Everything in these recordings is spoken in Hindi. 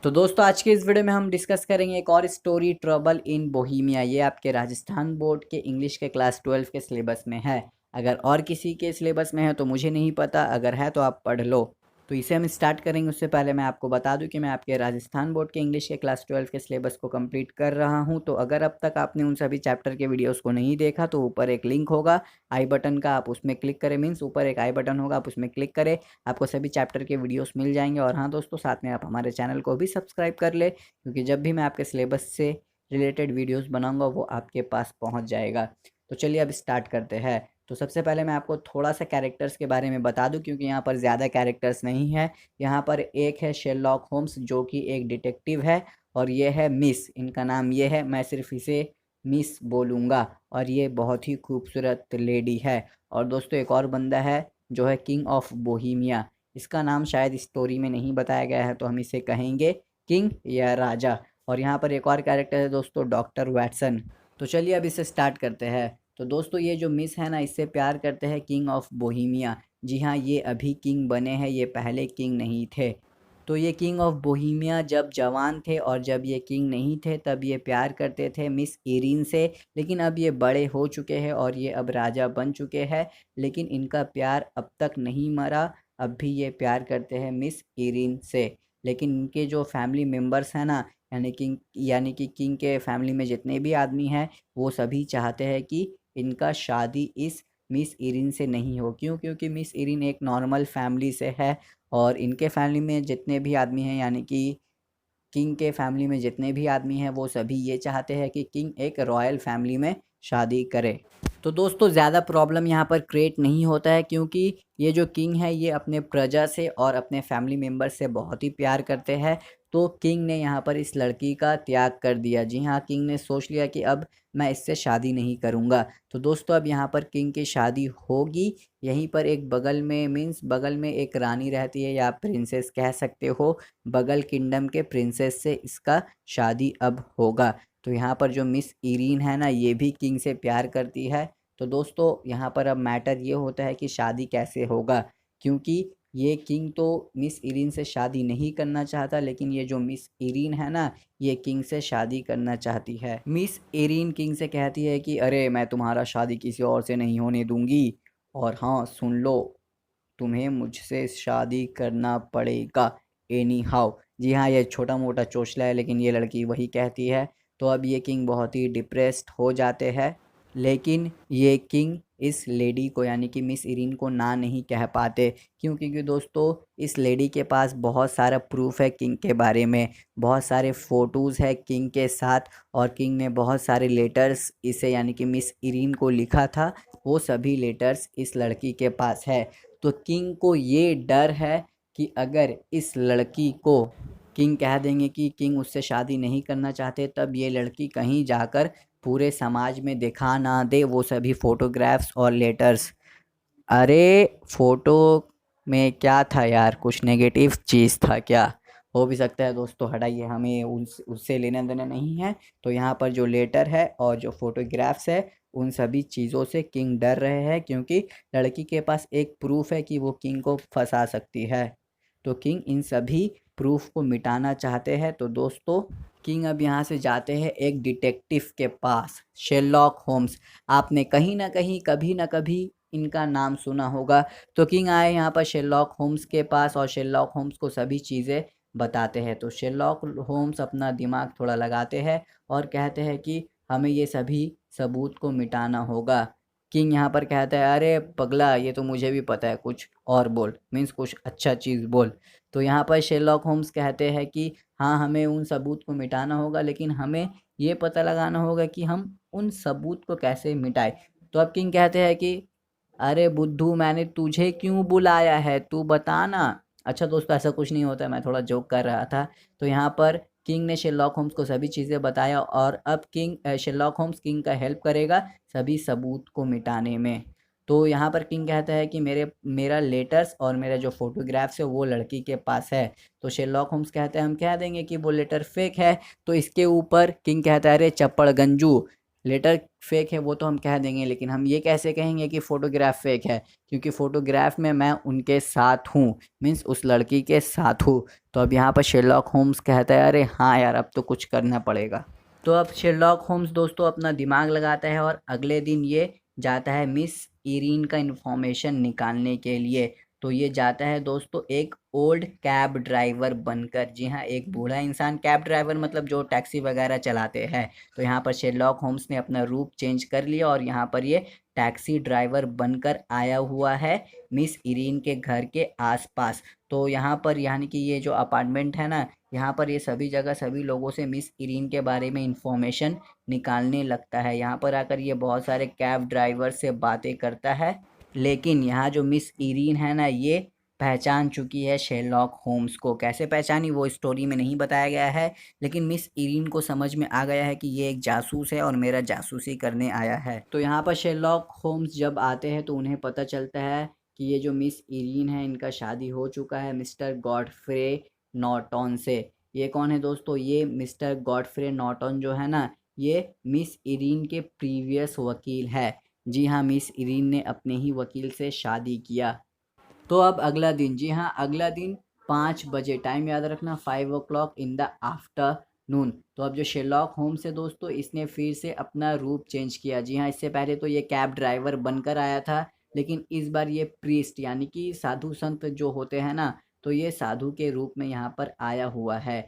तो दोस्तों आज के इस वीडियो में हम डिस्कस करेंगे एक और स्टोरी, ट्रबल इन बोहेमिया। ये आपके राजस्थान बोर्ड के इंग्लिश के क्लास 12 के सिलेबस में है। अगर और किसी के सिलेबस में है तो मुझे नहीं पता, अगर है तो आप पढ़ लो। तो इसे हम स्टार्ट करेंगे। उससे पहले मैं आपको बता दूं कि मैं आपके राजस्थान बोर्ड के इंग्लिश के क्लास 12 के सिलेबस को कंप्लीट कर रहा हूं। तो अगर अब तक आपने उन सभी चैप्टर के वीडियोस को नहीं देखा तो ऊपर एक लिंक होगा आई बटन का, आप उसमें क्लिक करें। मीन्स ऊपर एक आई बटन होगा, आप उसमें क्लिक करें, आपको सभी चैप्टर के वीडियोस मिल जाएंगे। और हाँ दोस्तों, साथ में आप हमारे चैनल को भी सब्सक्राइब कर ले, क्योंकि जब भी मैं आपके सिलेबस से रिलेटेड वीडियोस बनाऊंगा वो आपके पास पहुंच जाएगा। तो चलिए अब स्टार्ट करते हैं। तो सबसे पहले मैं आपको थोड़ा सा कैरेक्टर्स के बारे में बता दूं, क्योंकि यहाँ पर ज़्यादा कैरेक्टर्स नहीं है। यहाँ पर एक है शेरलॉक होम्स, जो कि एक डिटेक्टिव है, और ये है मिस, इनका नाम ये है, मैं सिर्फ इसे मिस बोलूँगा। और ये बहुत ही खूबसूरत लेडी है। और दोस्तों एक और बंदा है जो है किंग ऑफ बोहेमिया। इसका नाम शायद स्टोरी में नहीं बताया गया है, तो हम इसे कहेंगे किंग या राजा। और यहाँ पर एक और कैरेक्टर है दोस्तों, डॉक्टर वैटसन। तो चलिए अब इसे स्टार्ट करते हैं। तो दोस्तों ये जो मिस है ना, इससे प्यार करते हैं किंग ऑफ बोहेमिया। जी हाँ, ये अभी किंग बने हैं, ये पहले किंग नहीं थे। तो ये किंग ऑफ बोहेमिया जब जवान थे और जब ये किंग नहीं थे तब ये प्यार करते थे मिस इरीन से। लेकिन अब ये बड़े हो चुके हैं और ये अब राजा बन चुके हैं, लेकिन इनका प्यार अब तक नहीं मरा। अब भी ये प्यार करते हैं मिस इरीन से। लेकिन इनके जो फैमिली मेम्बर्स हैं ना, यानी कि किंग के फैमिली में जितने भी आदमी हैं वो सभी चाहते हैं कि इनका शादी इस मिस इरीन से नहीं हो। क्यों? क्योंकि मिस इरीन एक नॉर्मल फैमिली से है, और इनके फैमिली में जितने भी आदमी हैं, यानी कि किंग के फैमिली में जितने भी आदमी हैं वो सभी ये चाहते हैं कि किंग एक रॉयल फैमिली में शादी करे। तो दोस्तों ज़्यादा प्रॉब्लम यहाँ पर क्रिएट नहीं होता है, क्योंकि ये जो किंग है ये अपने प्रजा से और अपने फैमिली मेम्बर से बहुत ही प्यार करते हैं। तो किंग ने यहाँ पर इस लड़की का त्याग कर दिया। जी हाँ, किंग ने सोच लिया कि अब मैं इससे शादी नहीं करूँगा। तो दोस्तों अब यहाँ पर किंग की शादी होगी। यहीं पर एक बगल में, मीन्स बगल में एक रानी रहती है, या प्रिंसेस कह सकते हो, बगल किंगडम के प्रिंसेस से इसका शादी अब होगा। तो यहाँ पर जो मिस इरीन है ना, ये भी किंग से प्यार करती है। तो दोस्तों यहाँ पर अब मैटर ये होता है कि शादी कैसे होगा, क्योंकि ये किंग तो मिस इरीन से शादी नहीं करना चाहता, लेकिन ये जो मिस इरीन है ना, ये किंग से शादी करना चाहती है। मिस इरीन किंग से कहती है कि अरे मैं तुम्हारा शादी किसी और से नहीं होने दूंगी, और हाँ सुन लो, तुम्हें मुझसे शादी करना पड़ेगा एनी हाउ। जी हाँ, ये छोटा मोटा चोचला है, लेकिन ये लड़की वही कहती है। तो अब ये किंग बहुत ही डिप्रेस्ड हो जाते हैं, लेकिन ये किंग इस लेडी को, यानी कि मिस इरीन को ना नहीं कह पाते। क्यों? क्योंकि दोस्तों इस लेडी के पास बहुत सारा प्रूफ है किंग के बारे में, बहुत सारे फ़ोटोज़ है किंग के साथ, और किंग ने बहुत सारे लेटर्स इसे, यानी कि मिस इरीन को लिखा था। वो सभी लेटर्स इस लड़की के पास है। तो किंग को ये डर है कि अगर इस लड़की को किंग कह देंगे कि किंग उससे शादी नहीं करना चाहते, तब ये लड़की कहीं जाकर पूरे समाज में दिखा ना दे वो सभी फ़ोटोग्राफ्स और लेटर्स। अरे फ़ोटो में क्या था यार, कुछ नेगेटिव चीज़ था क्या? हो भी सकता है दोस्तों, हटाइए, हमें उससे लेना देना नहीं है। तो यहाँ पर जो लेटर है और जो फ़ोटोग्राफ्स है, उन सभी चीज़ों से किंग डर रहे हैं, क्योंकि लड़की के पास एक प्रूफ है कि वो किंग को फंसा सकती है। तो किंग इन सभी प्रूफ को मिटाना चाहते हैं। तो दोस्तों किंग अब यहाँ से जाते हैं एक डिटेक्टिव के पास, शेरलॉक होम्स। आपने कहीं ना कहीं कभी ना कभी इनका नाम सुना होगा। तो किंग आए यहाँ पर शेरलॉक होम्स के पास, और शेरलॉक होम्स को सभी चीज़ें बताते हैं। तो शेरलॉक होम्स अपना दिमाग थोड़ा लगाते हैं और कहते हैं कि हमें ये सभी सबूत को मिटाना होगा। किंग यहाँ पर कहता है अरे पगला, ये तो मुझे भी पता है, कुछ और बोल, मीन्स कुछ अच्छा चीज़ बोल। तो यहाँ पर शेरलॉक होम्स कहते हैं कि हाँ हमें उन सबूत को मिटाना होगा, लेकिन हमें ये पता लगाना होगा कि हम उन सबूत को कैसे मिटाए। तो अब किंग कहते हैं कि अरे बुद्धू, मैंने तुझे क्यों बुलाया है, तू बता ना। अच्छा दोस्तों, ऐसा कुछ नहीं होता है, मैं थोड़ा जोक कर रहा था। तो यहाँ पर किंग ने शेरलॉक होम्स को सभी चीज़ें बताया, और अब शेरलॉक होम्स किंग का हेल्प करेगा सभी सबूत को मिटाने में। तो यहाँ पर किंग कहता है कि मेरा लेटर्स और मेरा जो फोटोग्राफ्स है वो लड़की के पास है। तो शेरलॉक होम्स कहते हैं हम कह देंगे कि वो लेटर फेक है। तो इसके ऊपर किंग कहता है अरे चप्पड़ गंजू, लेटर फेक है वो तो हम कह देंगे, लेकिन हम ये कैसे कहेंगे कि फ़ोटोग्राफ फेक है, क्योंकि फ़ोटोग्राफ में मैं उनके साथ हूँ, मीन्स उस लड़की के साथ हूँ। तो अब यहाँ पर शेरलॉक होम्स कहता है अरे हाँ यार अब तो कुछ करना पड़ेगा। तो अब शेरलॉक होम्स दोस्तों अपना दिमाग लगाता है और अगले दिन ये जाता है मिस इरीन का इन्फॉर्मेशन निकालने के लिए। तो ये जाता है दोस्तों एक ओल्ड कैब ड्राइवर बनकर। जी हाँ, एक बूढ़ा इंसान, कैब ड्राइवर मतलब जो टैक्सी वगैरह चलाते हैं। तो यहाँ पर शेरलॉक होम्स ने अपना रूप चेंज कर लिया और यहाँ पर ये टैक्सी ड्राइवर बनकर आया हुआ है मिस इरीन के घर के आसपास। तो यहाँ पर यानी कि ये जो अपार्टमेंट है ना, यहाँ पर ये सभी जगह सभी लोगों से मिस इरीन के बारे में इंफॉर्मेशन निकालने लगता है। यहाँ पर आकर ये बहुत सारे कैब ड्राइवर से बातें करता है, लेकिन यहाँ जो मिस इरीन है ना, ये पहचान चुकी है शेरलॉक होम्स को। कैसे पहचानी वो स्टोरी में नहीं बताया गया है, लेकिन मिस इरीन को समझ में आ गया है कि ये एक जासूस है और मेरा जासूसी करने आया है। तो यहाँ पर शेरलॉक होम्स जब आते हैं तो उन्हें पता चलता है कि ये जो मिस इरीन है इनका शादी हो चुका है मिस्टर गॉडफ्रे नॉर्टन से। ये कौन है दोस्तों? ये मिस्टर गॉडफ्रे नॉर्टन जो है ना, ये मिस इरीन के प्रीवियस वकील है। जी हाँ, मिस इरीन ने अपने ही वकील से शादी किया। तो अब अगला दिन, जी हाँ अगला दिन 5 बजे, टाइम याद रखना 5 o'clock इन द आफ्टरनून। तो अब जो शेरलॉक होम्स है दोस्तों, इसने फिर से अपना रूप चेंज किया। जी हाँ, इससे पहले तो ये कैब ड्राइवर बनकर आया था, लेकिन इस बार ये प्रीस्ट यानी कि साधु संत जो होते हैं ना, तो ये साधु के रूप में यहाँ पर आया हुआ है।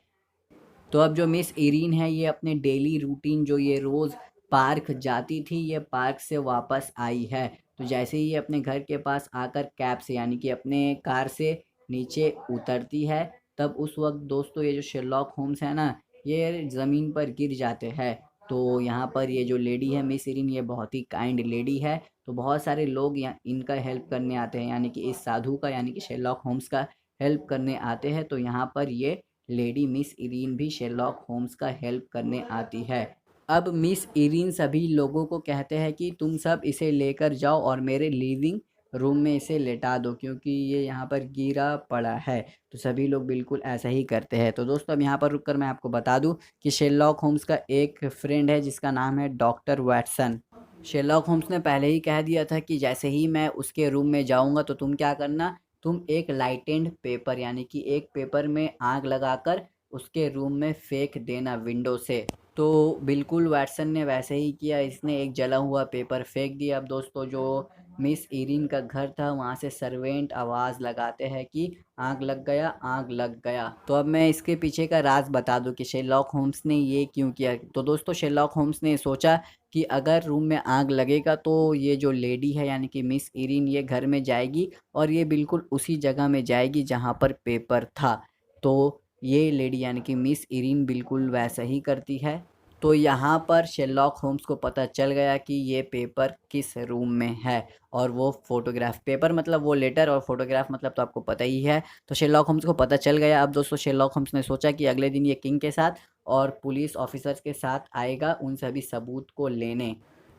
तो अब जो मिस इरीन है ये अपने डेली रूटीन जो ये रोज़ पार्क जाती थी, ये पार्क से वापस आई है। तो जैसे ही ये अपने घर के पास आकर कैब से यानी कि अपने कार से नीचे उतरती है, तब उस वक्त दोस्तों ये जो शेरलॉक होम्स है ना, ये ज़मीन पर गिर जाते हैं। तो यहाँ पर ये जो लेडी है मिस इरीन, ये बहुत ही काइंड लेडी है। तो बहुत सारे लोग यहाँ इनका हेल्प करने आते हैं, यानी कि इस साधु का यानी कि शेरलॉक होम्स का हेल्प करने आते हैं। तो यहाँ पर ये लेडी मिस इरीन भी शेरलॉक होम्स का हेल्प करने आती है। अब मिस इरीन सभी लोगों को कहते हैं कि तुम सब इसे लेकर जाओ और मेरे लिविंग रूम में इसे लेटा दो, क्योंकि ये यहाँ पर गिरा पड़ा है। तो सभी लोग बिल्कुल ऐसा ही करते हैं। तो दोस्तों अब यहाँ पर रुककर मैं आपको बता दूं कि शेरलॉक होम्स का एक फ्रेंड है जिसका नाम है डॉक्टर वैटसन। शेरलॉक होम्स ने पहले ही कह दिया था कि जैसे ही मैं उसके रूम में जाऊंगा तो तुम क्या करना, तुम एक लाइटेंड पेपर यानी कि एक पेपर में आग लगाकर उसके रूम में फेंक देना विंडो से। तो बिल्कुल वैटसन ने वैसे ही किया, इसने एक जला हुआ पेपर फेंक दिया। अब दोस्तों जो मिस इरीन का घर था वहाँ से सर्वेंट आवाज़ लगाते हैं कि आग लग गया, आग लग गया। तो अब मैं इसके पीछे का राज बता दूं कि शेरलॉक होम्स ने ये क्यों किया। तो दोस्तों शेरलॉक होम्स ने सोचा कि अगर रूम में आग लगेगा तो ये जो लेडी है यानी कि मिस इरीन, ये घर में जाएगी और ये बिल्कुल उसी जगह में जाएगी जहाँ पर पेपर था। तो ये लेडी यानी कि मिस इरीन बिल्कुल वैसा ही करती है। तो यहाँ पर शेरलॉक होम्स को पता चल गया कि ये पेपर किस रूम में है, और वो फोटोग्राफ, पेपर मतलब वो लेटर और फोटोग्राफ मतलब तो आपको पता ही है। तो शेरलॉक होम्स को पता चल गया। अब दोस्तों शेरलॉक होम्स ने सोचा कि अगले दिन ये किंग के साथ और पुलिस ऑफिसर्स के साथ आएगा उन सभी सबूत को लेने।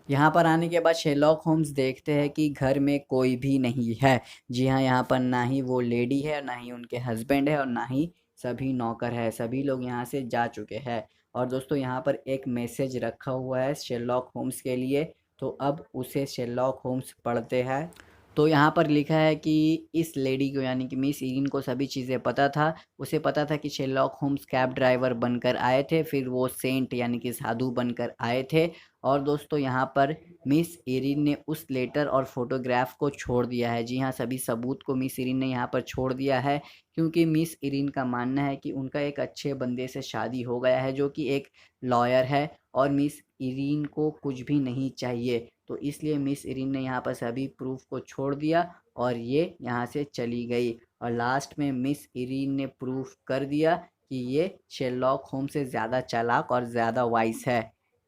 यहाँ पर आने के बाद शेरलॉक होम्स देखते हैं कि घर में कोई भी नहीं है। जी हाँ, यहाँ पर ना ही वो लेडी है, ना ही उनके हस्बैंड है, और ना ही सभी नौकर है। सभी लोग यहाँ से जा चुके हैं। और दोस्तों यहाँ पर एक मैसेज रखा हुआ है शेरलॉक होम्स के लिए। तो अब उसे शेरलॉक होम्स पढ़ते हैं। तो यहाँ पर लिखा है कि इस लेडी को यानी कि मिस इरीन को सभी चीज़ें पता था। उसे पता था कि शेरलॉक होम्स कैब ड्राइवर बनकर आए थे, फिर वो सेंट यानी कि साधु बनकर आए थे। और दोस्तों यहाँ पर मिस इरीन ने उस लेटर और फोटोग्राफ को छोड़ दिया है। जी हाँ, सभी सबूत को मिस इरीन ने यहाँ पर छोड़ दिया है, क्योंकि मिस इरीन का मानना है कि उनका एक अच्छे बंदे से शादी हो गया है जो कि एक लॉयर है, और मिस इरीन को कुछ भी नहीं चाहिए। तो इसलिए मिस इरीन ने यहाँ पर सभी प्रूफ को छोड़ दिया और ये यहाँ से चली गई। और लास्ट में मिस इरीन ने प्रूफ कर दिया कि ये शेरलॉक होम्स से ज़्यादा चालाक और ज़्यादा वाइस है।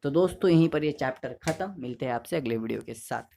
तो दोस्तों यहीं पर ये चैप्टर ख़त्म। मिलते हैं आपसे अगले वीडियो के साथ।